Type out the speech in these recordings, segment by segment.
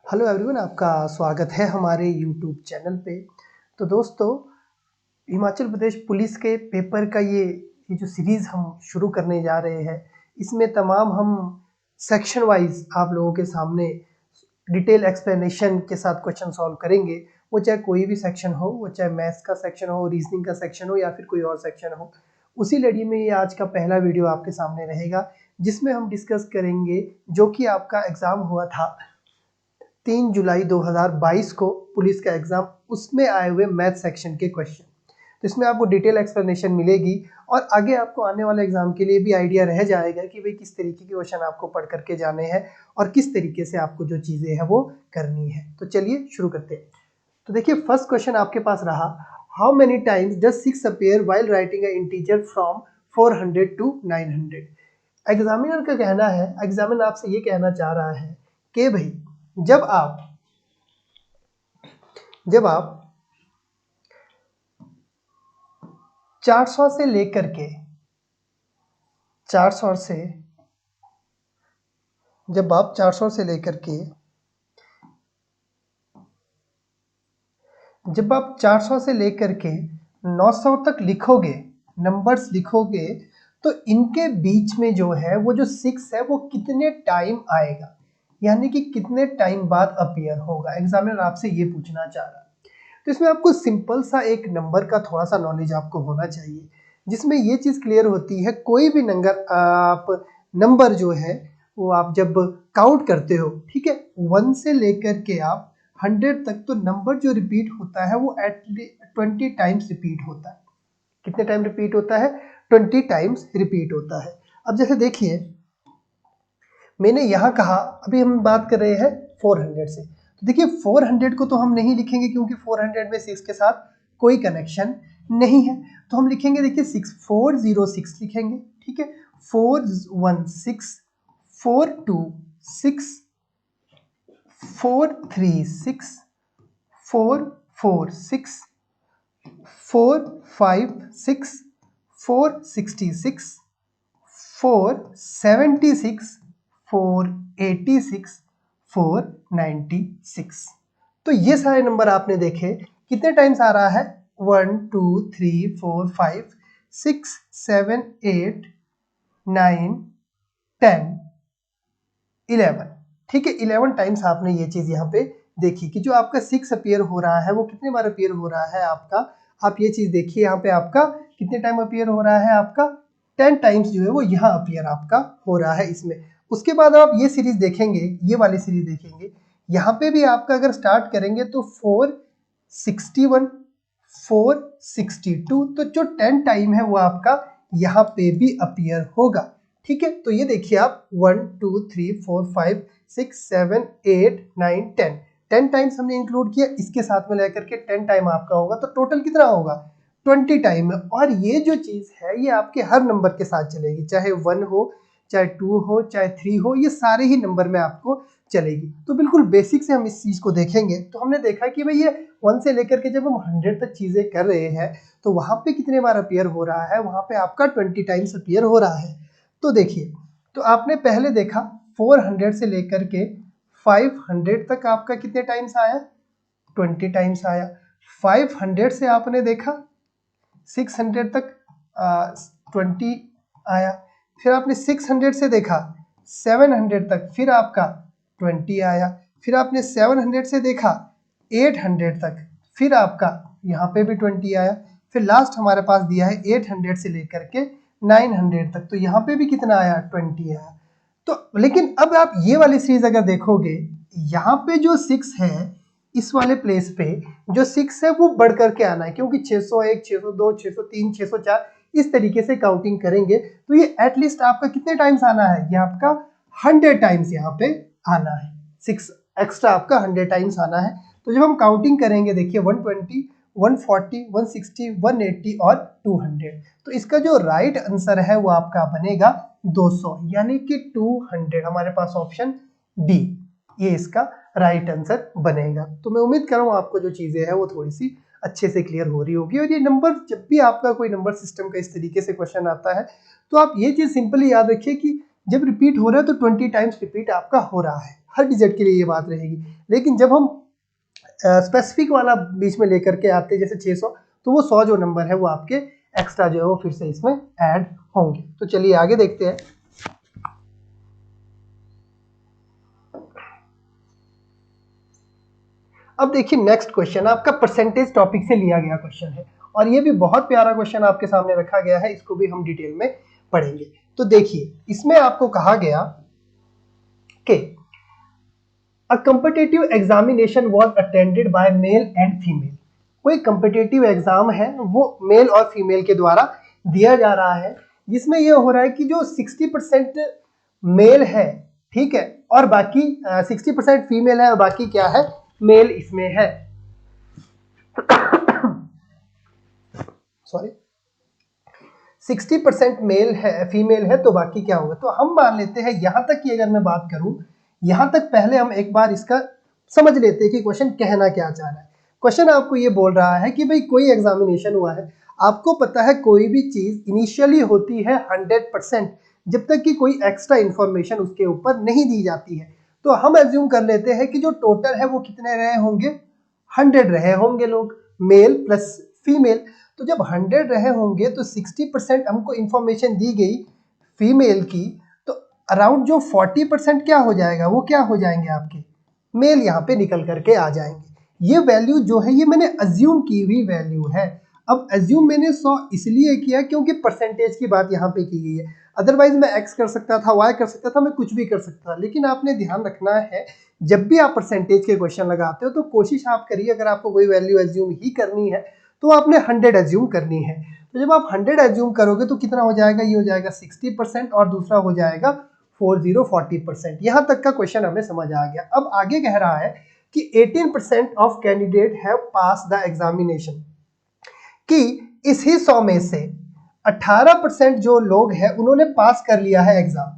Hello everyone, आपका स्वागत है हमारे यूट्यूब चैनल पे। तो दोस्तों, हिमाचल प्रदेश पुलिस के पेपर का ये जो सीरीज़ हम शुरू करने जा रहे हैं, इसमें तमाम हम सेक्शन वाइज आप लोगों के सामने डिटेल एक्सप्लेनेशन के साथ क्वेश्चन सॉल्व करेंगे। वो चाहे कोई भी सेक्शन हो, वो चाहे मैथ्स का सेक्शन हो, रीजनिंग का सेक्शन हो या फिर कोई और सेक्शन हो। उसी लड़ी में ये आज का पहला वीडियो आपके सामने रहेगा, जिसमें हम डिस्कस करेंगे जो कि आपका एग्ज़ाम हुआ था 3 जुलाई 2022 को पुलिस का एग्जाम, उसमें आए हुए मैथ सेक्शन के क्वेश्चन। तो इसमें आपको डिटेल एक्सप्लेनेशन मिलेगी और आगे आपको आने वाले एग्जाम के लिए भी आइडिया रह जाएगा कि भाई किस तरीके के क्वेश्चन आपको पढ़ करके जाने हैं और किस तरीके से आपको जो चीज़ें हैं वो करनी है। तो चलिए शुरू करते हैं। तो देखिए, फर्स्ट क्वेश्चन आपके पास रहा, how many times does 6 appear while writing a integer from 400 to 900। Examiner का कहना है, एग्जामिनर आपसे ये कहना चाह रहा है कि भाई जब आप 400 से लेकर के जब आप 400 से लेकर के 900 तक लिखोगे, नंबर्स लिखोगे, तो इनके बीच में जो है वो जो 6 है वो कितने टाइम आएगा, यानी कि कितने टाइम बाद अपीयर होगा। एग्जामिनर आपसे ये पूछना चाह रहा है। तो इसमें आपको सिंपल सा एक नंबर का थोड़ा सा नॉलेज आपको होना चाहिए, जिसमें ये चीज़ क्लियर होती है, कोई भी नंबर जो है वो आप जब काउंट करते हो, ठीक है, 1 से लेकर के आप 100 तक, तो नंबर जो रिपीट होता है वो एटलीस्ट 20 टाइम्स रिपीट होता है। कितने टाइम रिपीट होता है? 20 टाइम्स रिपीट होता है। अब जैसे देखिए, मैंने यहाँ कहा, अभी हम बात कर रहे हैं 400 से, तो देखिए 400 को तो हम नहीं लिखेंगे क्योंकि 400 में 6 के साथ कोई कनेक्शन नहीं है। तो हम लिखेंगे, देखिए 6406 लिखेंगे, ठीक है, 416 426 436 446 456 466 476 486 496। तो ये सारे नंबर आपने देखे, कितने टाइम्स आ रहा है? 1 2 3 4 5 6 7 8 9 10 11, ठीक है, 11 टाइम्स आपने ये चीज यहाँ पे देखी कि जो आपका 6 अपीयर हो रहा है वो कितने बार अपीयर हो रहा है आपका। आप ये चीज देखिए, यहाँ पे आपका कितने टाइम अपीयर हो रहा है, आपका 10 टाइम्स जो है वो यहाँ अपीयर आपका हो रहा है इसमें। उसके बाद आप ये सीरीज देखेंगे, ये वाली सीरीज देखेंगे, यहाँ पे भी आपका अगर स्टार्ट करेंगे तो 461 462, तो जो 10 टाइम है वो आपका यहाँ पे भी अपीयर होगा, ठीक है। तो ये देखिए आप 1 2 3 4 5 6 7 8 9 10 टाइम्स हमने इंक्लूड किया, इसके साथ में लेकर के 10 टाइम आपका होगा, तो टोटल कितना होगा? 20 टाइम। और ये जो चीज है ये आपके हर नंबर के साथ चलेगी, चाहे 1 हो, चाहे 2 हो, चाहे 3 हो, ये सारे ही नंबर में आपको चलेगी। तो बिल्कुल बेसिक से हम इस चीज को देखेंगे तो हमने देखा कि भाई ये 1 से लेकर के जब हम 100 तक चीजें कर रहे हैं तो वहां पे कितने बार अपीयर हो रहा है, वहां पे आपका 20 टाइम्स अपीयर हो रहा है। तो देखिए, तो आपने पहले देखा 400 से लेकर के 500 तक आपका कितने टाइम्स आया? 20 टाइम्स आया। 500 से आपने देखा 600 तक 20 आया। फिर आपने 600 से देखा 700 तक, फिर आपका 20 आया। फिर आपने 700 से देखा 800 तक, फिर आपका यहाँ पे भी 20 आया। फिर लास्ट हमारे पास दिया है 800 से लेकर के 900 तक, तो यहाँ पे भी कितना आया? 20 आया। तो लेकिन अब आप ये वाली सीरीज अगर देखोगे, यहाँ पे जो 6 है, इस वाले प्लेस पे जो 6 है वो बढ़ करके आना है, क्योंकि 601 602 603 604 इस तरीके से काउंटिंग करेंगे तो ये एटलीस्ट आपका कितने टाइम्स आना है? ये आपका 100 टाइम्स यहाँ पे आना है, 6 एक्स्ट्रा आपका 100 टाइम्स आना है। तो जब हम काउंटिंग करेंगे, देखिए 120 140 160 180 और 200, तो इसका जो राइट आंसर है वो आपका बनेगा 200, यानी कि 200 हमारे पास ऑप्शन डी, ये इसका राइट आंसर बनेगा। तो मैं उम्मीद कर रहा हूँ आपको जो चीजें हैं वो थोड़ी सी अच्छे से क्लियर हो रही होगी। और ये नंबर, जब भी आपका कोई नंबर सिस्टम का इस तरीके से क्वेश्चन आता है तो आप ये चीज सिंपली याद रखिए कि जब रिपीट हो रहा है तो 20 टाइम्स रिपीट आपका हो रहा है। हर डिजिट के लिए ये बात रहेगी। लेकिन जब हम स्पेसिफिक वाला बीच में लेकर के आते हैं जैसे 600, तो वो 100 जो नंबर है वो आपके एक्स्ट्रा जो है वो फिर से इसमें ऐड होंगे। तो चलिए आगे देखते हैं। अब देखिए नेक्स्ट क्वेश्चन आपका परसेंटेज टॉपिक से लिया गया क्वेश्चन है और ये भी बहुत प्यारा क्वेश्चन आपके सामने रखा गया है, इसको भी हम डिटेल में पढ़ेंगे। तो देखिए इसमें आपको कहा गया कि a competitive examination was attended by male and female. कोई कॉम्पिटिटिव एग्जाम है वो मेल और फीमेल के द्वारा दिया जा रहा है, जिसमें ये हो रहा है कि जो 60% मेल है, ठीक है, और बाकी 60% फीमेल है और बाकी क्या है, मेल इसमें है। सॉरी, 60% मेल है, फीमेल है, तो बाकी क्या होगा। तो हम मान लेते हैं यहां तक की अगर मैं बात करूं, यहां तक पहले हम एक बार इसका समझ लेते हैं कि क्वेश्चन कहना क्या चाह रहा है। क्वेश्चन आपको ये बोल रहा है कि भाई कोई एग्जामिनेशन हुआ है, आपको पता है कोई भी चीज इनिशियली होती है 100% जब तक कि कोई एक्स्ट्रा इंफॉर्मेशन उसके ऊपर नहीं दी जाती है। तो हम एज्यूम कर लेते हैं कि जो टोटल है वो कितने रहे होंगे, 100 रहे होंगे लोग, मेल प्लस फीमेल। तो जब 100 रहे होंगे तो 60% हमको इंफॉर्मेशन दी गई फीमेल की, तो अराउंड जो 40% क्या हो जाएगा, वो क्या हो जाएंगे आपके मेल, यहाँ पे निकल करके आ जाएंगे। ये वैल्यू जो है ये मैंने अज्यूम की हुई वैल्यू है। अब अज्यूम मैंने 100 इसलिए किया क्योंकि परसेंटेज की बात यहाँ पे की गई है, अदरवाइज मैं एक्स कर सकता था, वाई कर सकता था, मैं कुछ भी कर सकता था। लेकिन आपने ध्यान रखना है जब भी आप परसेंटेज के क्वेश्चन लगाते हो तो कोशिश आप करिए, अगर आपको कोई वैल्यू एज्यूम ही करनी है तो आपने 100 एज्यूम करनी है। तो जब आप 100 एज्यूम करोगे तो कितना हो जाएगा, ये हो जाएगा 60% और दूसरा हो जाएगा 40% यहाँ तक का क्वेश्चन हमें समझ आ गया। अब आगे कह रहा है कि 18% of candidate have pass the examination, कि इसी 100 में से 18% जो लोग हैं उन्होंने पास कर लिया है एग्जाम।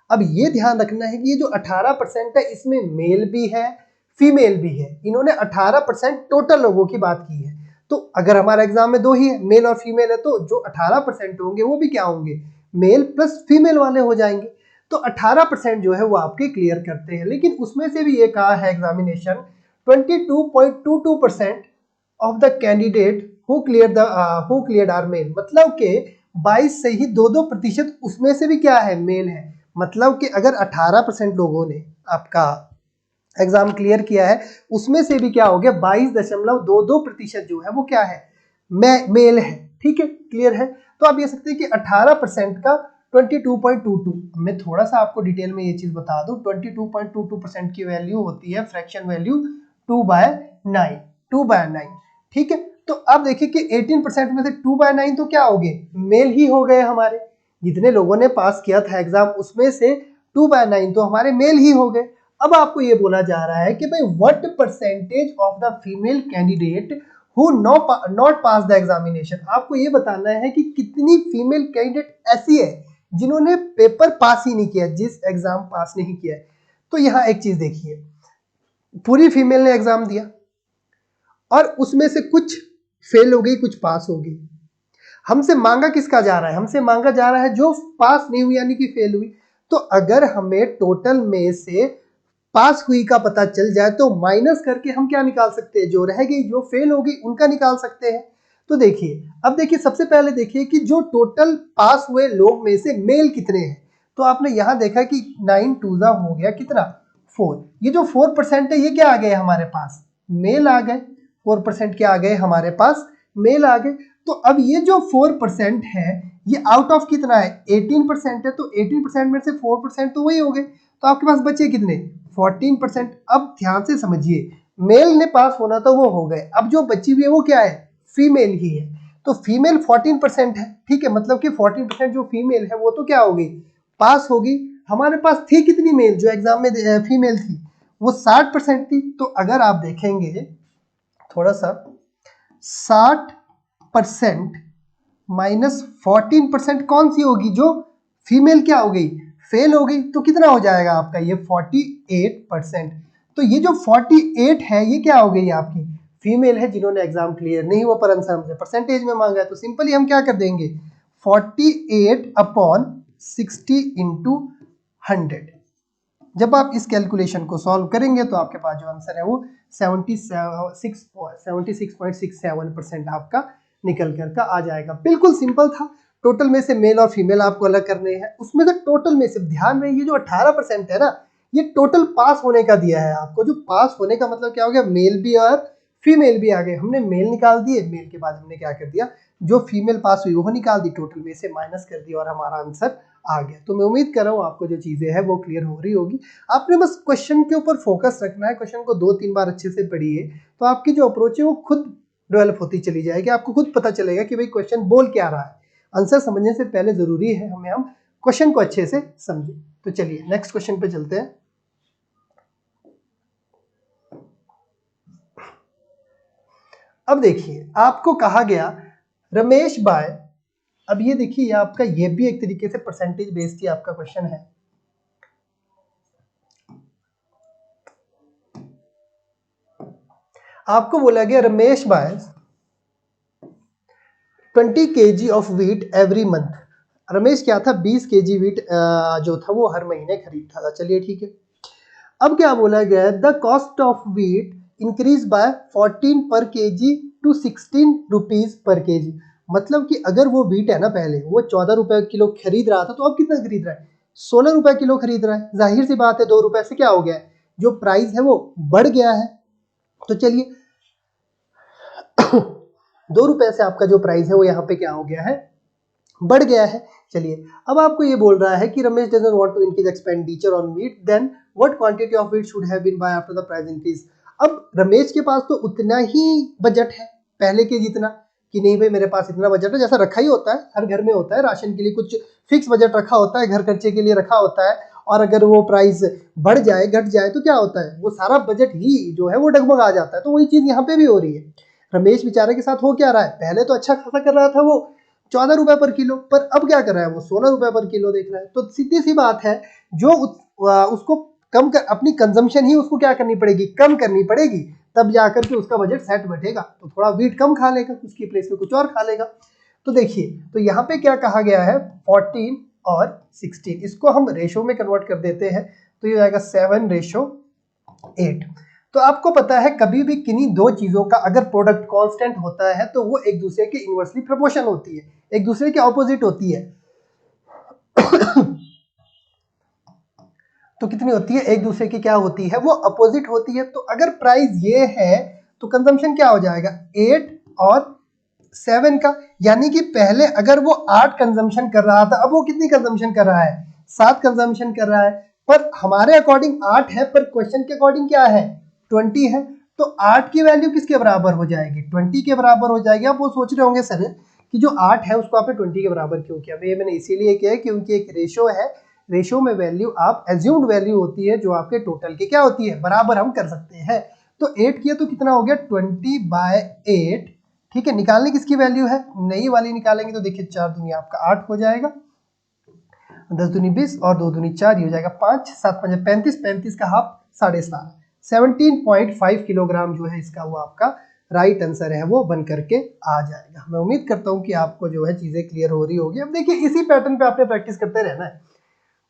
अब ये ध्यान रखना है कि ये जो 18% है इसमें मेल भी है फीमेल भी है, इन्होंने 18% टोटल लोगों की बात की है। तो अगर हमारा एग्जाम में दो ही है, मेल और फीमेल है, तो जो 18% होंगे वो भी क्या होंगे, मेल प्लस फीमेल वाले हो जाएंगे। तो 18% जो है वो आपके क्लियर करते हैं। लेकिन उसमें से भी ये कहा है examination 22.22% of the candidate who clear are male, मतलब के 22 से ही 2-2% उसमें से भी क्या है, मेल है। मतलब कि अगर 18% लोगों ने आपका एग्जाम क्लियर किया है, उसमें से भी क्या हो गया, 22.22% जो है वो क्या है, मेल है। ठीक है, क्लियर है। तो आप ये सकते हैं कि 18% का 22.22, मैं थोड़ा सा आपको डिटेल में ये चीज बता दूं, 22.22% की वैल्यू होती है फ्रैक्शन वैल्यू 2/9। ठीक है, तो अब देखिए कि 18% में से 2/9 तो क्या हो गए, मेल ही हो गए हमारे। जितने लोगों ने पास किया था एग्जाम उसमें से 2/9 तो हमारे मेल ही हो गए। अब आपको ये बोला जा रहा है कि भाई what percentage of the female candidate who not pass the examination, आपको ये बताना है कि कितनी फीमेल कैंडिडेट ऐसी है जिन्होंने पेपर पास ही नहीं किया, जिस एग्जाम पास नहीं किया है। तो यहाँ एक चीज देखिए, पूरी फीमेल ने एग्जाम दिया और उसमें से कुछ फेल हो गई, कुछ पास हो गई। हमसे मांगा किसका जा रहा है, हमसे मांगा जा रहा है जो पास नहीं हुई यानी कि फेल हुई। तो अगर हमें टोटल में से पास हुई का पता चल जाए तो माइनस करके हम क्या निकाल सकते हैं, जो रह गई, जो फेल होगी उनका निकाल सकते हैं। तो देखिए, अब देखिए सबसे पहले देखिए कि जो टोटल पास हुए लोग में से मेल कितने हैं। तो आपने यहां देखा कि 9 2 हो गया कितना, 4। ये जो 4% है ये क्या आ गए हमारे पास, मेल आ गए। 4% क्या आ गए हमारे पास, मेल आ गए। तो अब ये जो 4% है ये आउट ऑफ कितना है, 18% है। तो 18% में से 4% तो वही हो गए, तो आपके पास बचे कितने, 14%। अब ध्यान से समझिए, मेल ने पास होना तो वो हो गए, अब जो बची हुई है वो क्या है, फीमेल ही है। तो फीमेल 14% है, ठीक है, मतलब कि 14% जो फीमेल है वो तो क्या होगी, पास होगी। हमारे पास थी कितनी मेल, जो एग्जाम में फीमेल थी वो 60% थी। तो अगर आप देखेंगे थोड़ा सा, 60% माइनस 14% कौन सी होगी, जो फीमेल क्या हो गई, फेल हो गई। तो कितना हो जाएगा आपका ये 48%। तो ये जो 48 है ये क्या हो गई आपकी फीमेल है जिन्होंने एग्जाम क्लियर नहीं हुआ, पर आंसर हमसे परसेंटेज में मांगा है। तो सिंपली हम क्या कर देंगे, 48/60 × 100। जब आप इस कैलकुलेशन को सॉल्व करेंगे तो आपके पास जो आंसर है वो 76.67% आपका निकल कर का आ जाएगा। बिल्कुल सिंपल था। टोटल में से मेल और फीमेल आपको अलग करने हैं, उसमें से टोटल में से ध्यान रहे ये जो 18% है ना, ये टोटल पास होने का दिया है आपको। जो पास होने का मतलब क्या हो गया, मेल भी और फीमेल भी आ गए। हमने मेल निकाल दिए, मेल के बाद हमने क्या कर दिया, जो फीमेल पास हुई वो निकाल दी, टोटल में से माइनस कर दिया और हमारा आंसर आ गया। तो मैं उम्मीद कर रहा हूँ आपको जो चीजें हैं वो क्लियर हो रही होगी। आपने बस क्वेश्चन के ऊपर फोकस रखना है, क्वेश्चन को 2-3 बार अच्छे से पढ़िए, तो आपकी जो अप्रोच है वो खुद डेवलप होती चली जाएगी। आपको खुद पता चलेगा कि भाई क्वेश्चन बोल क्या रहा है। आंसर समझने से पहले जरूरी है हम क्वेश्चन को अच्छे से समझें। तो चलिए नेक्स्ट क्वेश्चन पे चलते हैं। अब देखिए आपको कहा गया रमेश बाय, अब ये देखिए आपका ये भी एक तरीके से परसेंटेज बेस्ड ही आपका क्वेश्चन है। आपको बोला गया Ramesh buy 20 kg of wheat every month. Ramesh क्या था, 20 kg व्हीट जो था वो हर महीने खरीदता था। चलिए ठीक है। अब क्या बोला गया है, the cost of wheat increase by 14 per kg to 16 rupees per kg. मतलब कि अगर वो व्हीट है ना, पहले वो 14 रुपए किलो खरीद रहा था, तो अब कितना खरीद रहा है, 16 रुपए किलो खरीद रहा है। जाहिर सी बात है 2 रुपए से क्या हो गया है, जो प्राइस है वो बढ़ गया है। तो चलिए 2 रुपए से आपका जो प्राइस है वो यहाँ पे क्या हो गया है, बढ़ गया है। चलिए अब आपको ये बोल रहा है कि Ramesh doesn't want to increase expenditure on meat, then what quantity of meat should have been buy after the price increase. अब रमेश के पास तो उतना ही बजट है पहले के जितना, कि नहीं भाई मेरे पास इतना बजट है, जैसा रखा ही होता है हर घर में होता है, राशन के लिए कुछ फिक्स बजट रखा होता है, घर खर्चे के लिए रखा होता है। और अगर वो प्राइस बढ़ जाए घट जाए तो क्या होता है, वो सारा बजट ही जो है वो डगमगा जाता है। तो वही चीज यहाँ पे भी हो रही है। रमेश बेचारे के साथ हो क्या रहा है, पहले तो अच्छा खासा कर रहा था वो 14 रुपए पर किलो, पर अब क्या कर रहा है, वो 16 रुपए पर किलो देख रहा है। तो सीधी सी बात है, जो उसको कम कर, अपनी कंजम्पशन ही उसको क्या करनी पड़ेगी, कम करनी पड़ेगी, तब जाकर के उसका बजट सेट बैठेगा। तो थोड़ा व्हीट कम खा लेगा, उसकी प्लेस में कुछ और खा लेगा। तो देखिए, तो यहाँ पे क्या कहा गया है, 14 और 16, इसको हम रेशो में कन्वर्ट कर देते हैं, तो ये आएगा 7:8। तो आपको पता है कभी भी किन्हीं दो चीजों का अगर प्रोडक्ट कांस्टेंट होता है तो वो एक दूसरे के इनवर्सली प्रोपोर्शन होती है, एक दूसरे के ऑपोजिट होती है। तो कितनी होती है, एक दूसरे की क्या होती है, वो अपोजिट होती है। तो अगर प्राइस ये है तो कंजम्पशन क्या हो जाएगा, 8 और 7 का। यानी कि पहले अगर वो 8 कंजम्पशन कर रहा था, अब वो कितनी कंजम्पशन कर रहा है, 7 कंजम्पशन कर रहा है। पर हमारे अकॉर्डिंग 8 है, पर क्वेश्चन के अकॉर्डिंग क्या है, 20 है। तो 8 की वैल्यू किसके बराबर हो जाएगी, 20 के बराबर हो जाएगी। आप वो सोच रहे होंगे सर कि जो 8 है उसको आपने 20 के बराबर क्यों किया। ये मैंने इसीलिए किया है क्योंकि एक रेशो है, रेशो में वैल्यू आप एज्यूम्ड वैल्यू होती है जो आपके टोटल की क्या होती है, बराबर हम कर सकते हैं। तो 8 किया तो कितना हो गया, 20/8। ठीक है, निकालने किसकी वैल्यू है, नई वाली निकालेंगे तो देखिए 4 दूनी आपका 8 हो जाएगा, 10 दूनी 20 और 2 दूनी 4, ये हो जाएगा 5, 7 5 35, 35 का हाफ 7.5, 17.5 किलोग्राम जो है इसका वो आपका राइट आंसर है, वो बन करके आ जाएगा। मैं उम्मीद करता हूँ कि आपको जो है चीजें क्लियर हो रही होगी। अब देखिए इसी पैटर्न पे आपने प्रैक्टिस करते रहना है,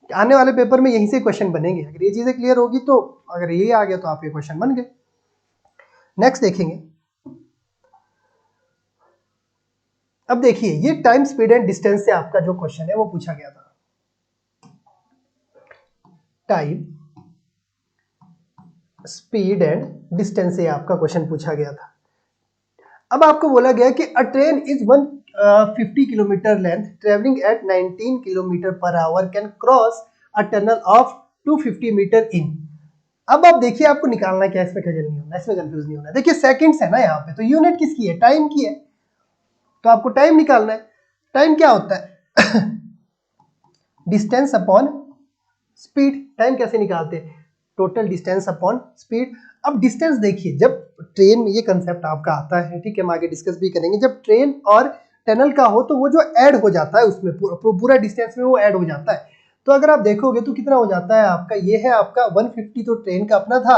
आने वाले पेपर में यहीं से क्वेश्चन बनेंगे। अगर ये चीजें क्लियर होगी तो अगर ये आ गया तो आपके क्वेश्चन बन गए। नेक्स्ट देखेंगे। अब देखिए ये टाइम स्पीड एंड डिस्टेंस से आपका जो क्वेश्चन है वो पूछा गया था। टाइम स्पीड एंड डिस्टेंस से आपका क्वेश्चन पूछा गया था। अब आपको बोला गया कि a train is 150 kilometre length travelling at 19 kilometre per hour can cross a tunnel of 250 metre in. अब आप देखिए आपको निकालना क्या है, इसमें खजल नहीं होना, इसमें कंफ्यूज नहीं होना। देखिए सेकंड्स है ना यहाँ पे, तो यूनिट किसकी है, टाइम की है, तो आपको टाइम निकालना है। टाइम क्या होता है, डिस्टेंस अपॉन स्पीड। टाइम कैसे निकालते हैं, टोटल डिस्टेंस अपॉन स्पीड। अब डिस्टेंस देखिए, जब ट्रेन में ये कंसेप्ट आपका आता है, ठीक है, हम आगे डिस्कस भी करेंगे, जब ट्रेन और टनल का हो तो वो जो ऐड हो जाता है उसमें पूरा डिस्टेंस में वो ऐड हो जाता है। तो अगर आप देखोगे तो कितना हो जाता है आपका, ये है आपका 150 तो ट्रेन का अपना था,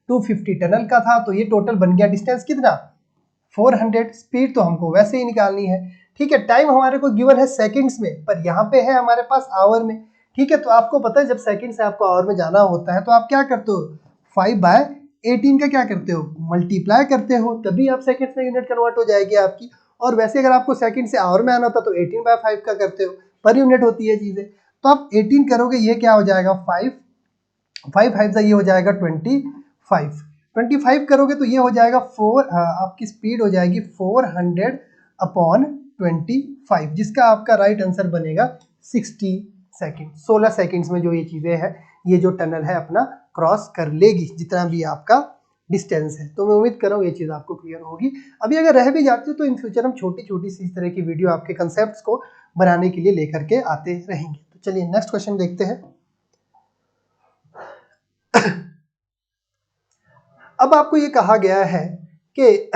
250 टनल का था, तो ये टोटल बन गया डिस्टेंस कितना, 400। स्पीड तो हमको वैसे ही निकालनी है, ठीक है। टाइम हमारे को गिवन है सेकंड्स में, पर यहाँ पे है हमारे पास आवर में, ठीक है, तो आपको पता है जब सेकंड से आपको आवर में जाना होता है तो आप क्या करते हो, 5/18 का क्या करते हो, मल्टीप्लाई करते हो, तभी आप सेकंड में यूनिट कन्वर्ट हो जाएगी आपकी। और वैसे अगर आपको सेकंड से आवर में आना होता तो 18/5 का करते हो, पर यूनिट होती है चीजें। तो आप 18 करोगे, ये क्या हो जाएगा 5, 5 ये हो जाएगा 25, 25 करोगे तो ये हो जाएगा 4, आपकी स्पीड हो जाएगी 400/25, जिसका आपका राइट आंसर बनेगा 60 सेकेंड। 16 सेकेंड्स में जो ये चीज़ें हैं, ये जो टनल है अपना क्रॉस कर लेगी, जितना भी आपका डिस्टेंस है। तो मैं उम्मीद कर रहा हूँ ये चीज़ आपको क्लियर होगी। अभी अगर रह भी जाती है तो इन फ्यूचर हम छोटी छोटी सी इस तरह की वीडियो आपके कंसेप्ट को बनाने के लिए लेकर के आते रहेंगे। तो चलिए नेक्स्ट क्वेश्चन देखते हैं। अब आपको ये कहा गया है कि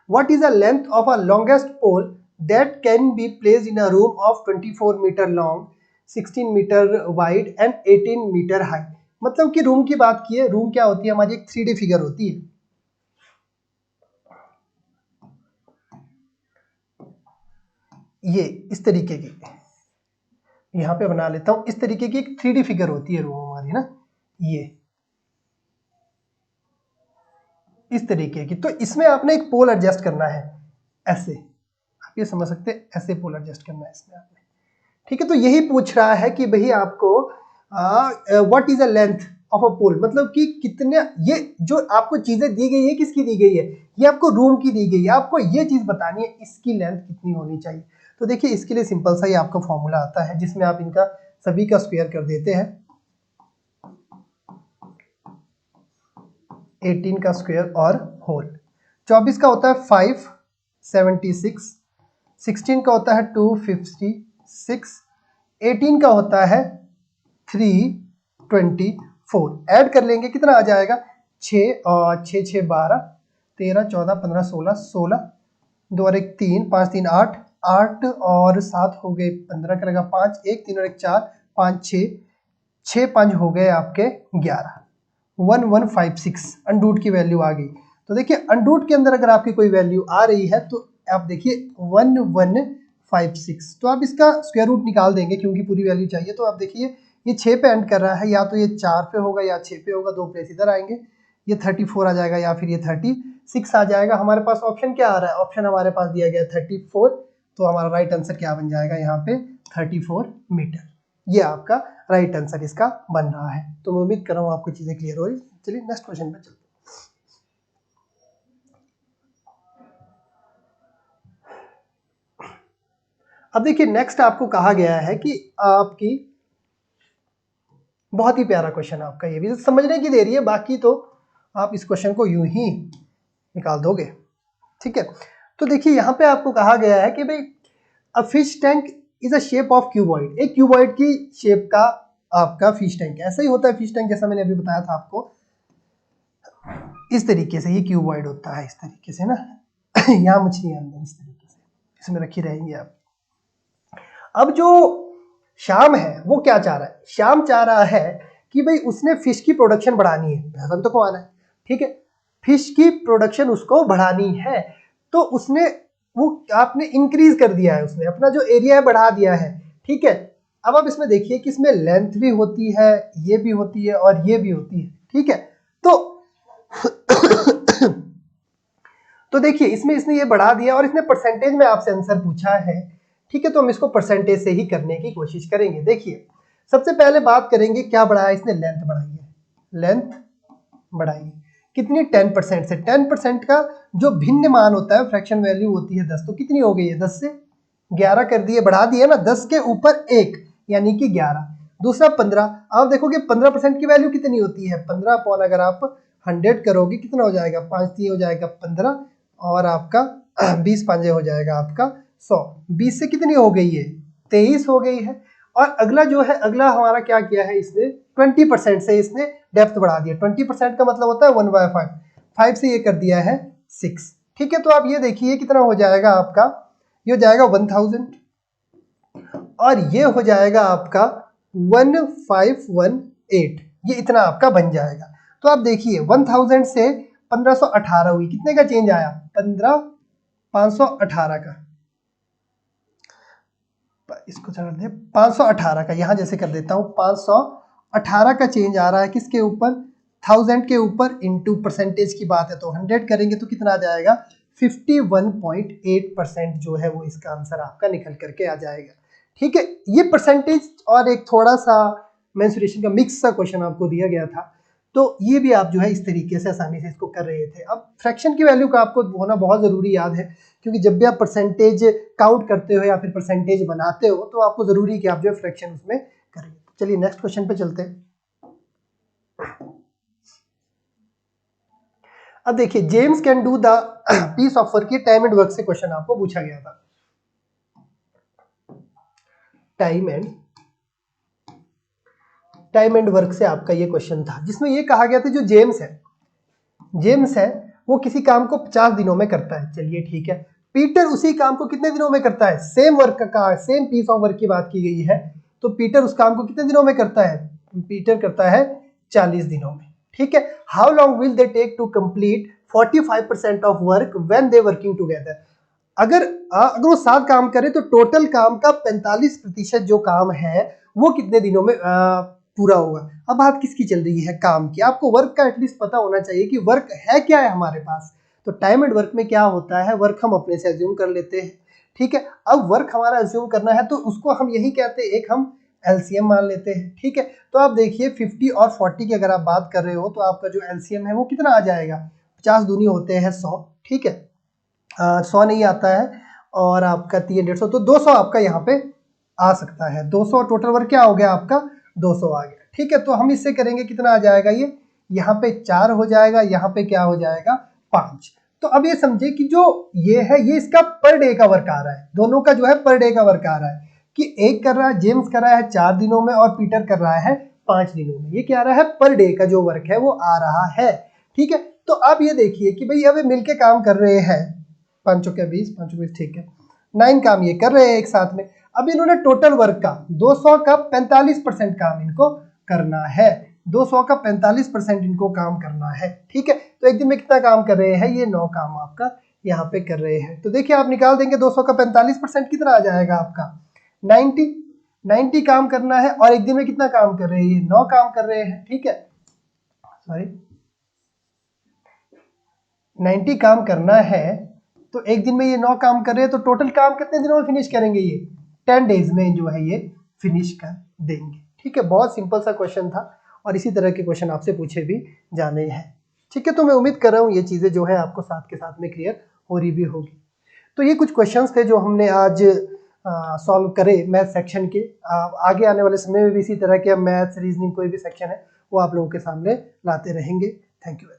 what is the length of a longest pole that can be placed in a room of 24 meter long, 16 meter wide and 18 meter high। मतलब कि रूम की बात की है, रूम क्या होती है हमारी, एक 3D फिगर होती है। ये इस तरीके की, यहाँ पे बना लेता हूँ, इस तरीके की एक 3D फिगर होती है रूम हमारी ना, ये इस तरीके की। तो इसमें आपने एक पोल एडजस्ट करना है, ऐसे आप ये समझ सकते हैं, ऐसे पोल एडजस्ट करना है इसमें आपने। ठीक है, तो यही पूछ रहा है कि भाई आपको what is the length of a pole, मतलब कि कितने, ये जो आपको चीजें दी गई है किसकी दी गई है, ये आपको रूम की दी गई है, आपको ये चीज बतानी है इसकी लेंथ कितनी होनी चाहिए। तो देखिए इसके लिए सिंपल सा ही आपका फॉर्मूला आता है, जिसमें आप इनका सभी का स्क्वायर कर देते हैं, 18 का स्क्वायर और होल। 24 का होता है 576, 16 का होता है 256, 18 का होता है 324। ऐड कर लेंगे कितना आ जाएगा, 6 और 6 6 12, 13 14 15 16, 16 2 और 1 3, 5 3 8, 8 और 7 हो गए 15 का लगा 5, 1 3 और 1 4, 5 6, 6 5 हो गए आपके 11, 1156 अंडरूट की वैल्यू आ गई। तो देखिए अंडरूट के अंदर अगर आपकी कोई वैल्यू आ रही है तो आप देखिए 1156, तो आप इसका स्क्वायर रूट निकाल देंगे क्योंकि पूरी वैल्यू चाहिए। तो आप देखिए ये 6 पे एंड कर रहा है, या तो ये 4 पे होगा या 6 पे होगा, 2 प्लेस इधर आएंगे, ये 34 आ जाएगा या फिर ये 36 आ जाएगा। हमारे पास ऑप्शन क्या आ रहा है, ऑप्शन हमारे पास दिया गया 34, तो हमारा राइट आंसर क्या बन जाएगा यहाँ पे 34 मीटर। ये आपका राइट आंसर इसका बन रहा है। तो मैं उम्मीद कर रहा हूँ आपको चीजें क्लियर हो रही। चलिए नेक्स्ट क्वेश्चन पे चलते हैं। अब देखिए नेक्स्ट आपको कहा गया है कि आपकी, बहुत ही प्यारा क्वेश्चन आपका, ये भी समझने की देरी है, बाकी तो आप इस क्वेश्चन को यूं ही निकाल दोगे। ठीक है, तो देखिए यहाँ पे आपको कहा गया है कि भाई a fish tank is a shape of cuboid, एक क्यूबॉइड की शेप का आपका फिश टैंक है। ऐसा ही होता है फिश टैंक, जैसा मैंने अभी बताया था आपको, इस तरीके से ये क्यूबॉइड होता है, इस तरीके से ना यहाँ मछलियां अंदर इस तरीके से इसमें रखी रहेंगी आप। अब जो श्याम है वो क्या चाह रहा है, श्याम चाह रहा है कि भाई उसने फिश की प्रोडक्शन बढ़ानी है, पैसा भी तो कमाना है। ठीक है, फिश की प्रोडक्शन उसको बढ़ानी है, तो उसने वो आपने इंक्रीज कर दिया है, उसने अपना जो एरिया है बढ़ा दिया है। ठीक है, अब आप इसमें देखिए कि इसमें लेंथ भी होती है, ये भी होती है और ये भी होती है। ठीक है, तो तो देखिए इसमें इसने ये बढ़ा दिया और इसने परसेंटेज में आपसे आंसर पूछा है। ठीक है, तो हम इसको परसेंटेज से ही करने की कोशिश करेंगे। देखिए सबसे पहले बात करेंगे क्या बढ़ाया इसने, लेंथ बढ़ाई है, लेंथ बढ़ाई कितनी, 10% से। 10% का जो भिन्न मान होता है, फ्रैक्शन वैल्यू होती है 10, तो कितनी हो गई है, 10 से 11 कर दिए, बढ़ा दिए ना, 10 के ऊपर 1 यानी कि 11। दूसरा 15, आप देखोगे 15% की वैल्यू कितनी होती है, 15 अपॉन अगर आप 100 करोगे कितना हो जाएगा, 5 3 हो जाएगा 15 और आपका 20 5 हो जाएगा आपका 100। 20 से कितनी हो गई है, 23 हो गई है। और अगला जो है, अगला हमारा क्या किया है इसने, 20% से इसने डेप्थ बढ़ा दिया। 20% का मतलब होता है 1/5, 5 से ये कर दिया है 6। ठीक है, तो आप ये देखिए कितना हो जाएगा आपका, ये हो जाएगा 1000 और ये हो जाएगा आपका 1518, ये इतना आपका बन जाएगा। तो आप देखिए 1000 से 1518 हुई, कितने का चेंज आया, 518 का, इसको चला दे 518 का, यहाँ जैसे कर देता हूँ 518 का चेंज आ रहा है किसके ऊपर, 1000 के ऊपर, इनटू परसेंटेज की बात है तो 100 करेंगे तो कितना आ जाएगा 51.8% जो है वो इसका आंसर आपका निकल करके आ जाएगा। ठीक है, ये परसेंटेज और एक थोड़ा सा मेंसुरेशन का मिक्स सा क्वेश्चन आपको दिया गया था, तो ये भी आप जो है इस तरीके से आसानी से इसको कर रहे थे। अब फ्रैक्शन की वैल्यू का आपको होना बहुत ज़रूरी याद है, क्योंकि जब भी आप परसेंटेज काउंट करते हो या फिर परसेंटेज बनाते हो तो आपको ज़रूरी कि आप जो है फ्रैक्शन उसमें करें। चलिए नेक्स्ट क्वेश्चन पे चलते हैं। अब देखिए, James can do the piece of work, ये टाइम एंड वर्क से क्वेश्चन आपको पूछा गया था। टाइम एंड वर्क से आपका ये क्वेश्चन था, जिसमें ये कहा गया था जो जेम्स है वो किसी काम को 50 दिनों में करता है। चलिए ठीक है, पीटर उसी काम को कितने दिनों में करता है, सेम वर्क का, सेम पीस ऑफ वर्क की बात की गई है, तो पीटर उस काम को कितने दिनों में करता है, पीटर करता है 40 दिनों में। ठीक है, how long will they take to complete 45% of work when they working together. अगर वो 7 काम करे तो टोटल काम का 45% जो काम है वो कितने दिनों में पूरा होगा। अब बात किसकी चल रही है, काम की। आपको वर्क का एटलीस्ट पता होना चाहिए कि वर्क है क्या है हमारे पास। तो टाइम एंड वर्क में क्या होता है, वर्क हम अपने से अज्यूम कर लेते हैं। ठीक है, अब वर्क हमारा अज्यूम करना है तो उसको हम यही कहते हैं, एक हम एलसीएम मान लेते हैं। ठीक है, तो आप देखिए 50 और 40 की अगर आप बात कर रहे हो तो आपका जो एलसीएम है वो कितना आ जाएगा, 50 दूनी होते हैं 100। ठीक है, 100 नहीं आता है और आपका 300, तो 200 आपका यहाँ पे आ सकता है। 200 टोटल वर्क क्या हो गया आपका, 200 आ गया। ठीक है, तो हम इससे करेंगे कितना आ जाएगा, ये यहाँ पे 4 हो जाएगा, यहाँ पे क्या हो जाएगा 5। तो अब ये समझे कि जो ये है ये इसका पर डे का वर्क आ रहा है, दोनों का जो है पर डे का वर्क आ रहा है, कि एक कर रहा है जेम्स कर रहा है 4 दिनों में और पीटर कर रहा है 5 दिनों में। ये क्या आ रहा है, पर डे का जो वर्क है वो आ रहा है। ठीक है, तो अब ये देखिए कि भाई अब मिलके काम कर रहे हैं, 5 चौके 20, 5 20, ठीक है 9 काम ये कर रहे हैं एक साथ में। अब इन्होंने टोटल वर्क का 200 का 45% काम इनको करना है, 200 का 45% इनको काम करना है। ठीक है, तो एक दिन में कितना काम कर रहे हैं, ये 9 काम आपका यहाँ पे कर रहे हैं। तो देखिए आप निकाल देंगे 200 का 45% कितना आ जाएगा आपका 90 काम करना है, और एक दिन में कितना काम कर रहे हैं, ये 9 काम कर रहे हैं। ठीक है, सॉरी 90 काम करना है तो एक दिन में ये 9 काम कर रहे हैं, तो टोटल काम कितने दिनों में फिनिश करेंगे, ये 10 डेज में जो है ये फिनिश कर देंगे। ठीक है, बहुत सिंपल सा क्वेश्चन था और इसी तरह के क्वेश्चन आपसे पूछे भी जाने हैं। ठीक है, तो मैं उम्मीद कर रहा हूँ ये चीज़ें जो है आपको साथ के साथ में क्लियर हो रही भी होगी। तो ये कुछ क्वेश्चंस थे जो हमने आज सॉल्व करे मैथ सेक्शन के। आगे आने वाले समय में भी इसी तरह के मैथ्स रीजनिंग कोई भी सेक्शन है वो आप लोगों के सामने लाते रहेंगे। Thank you.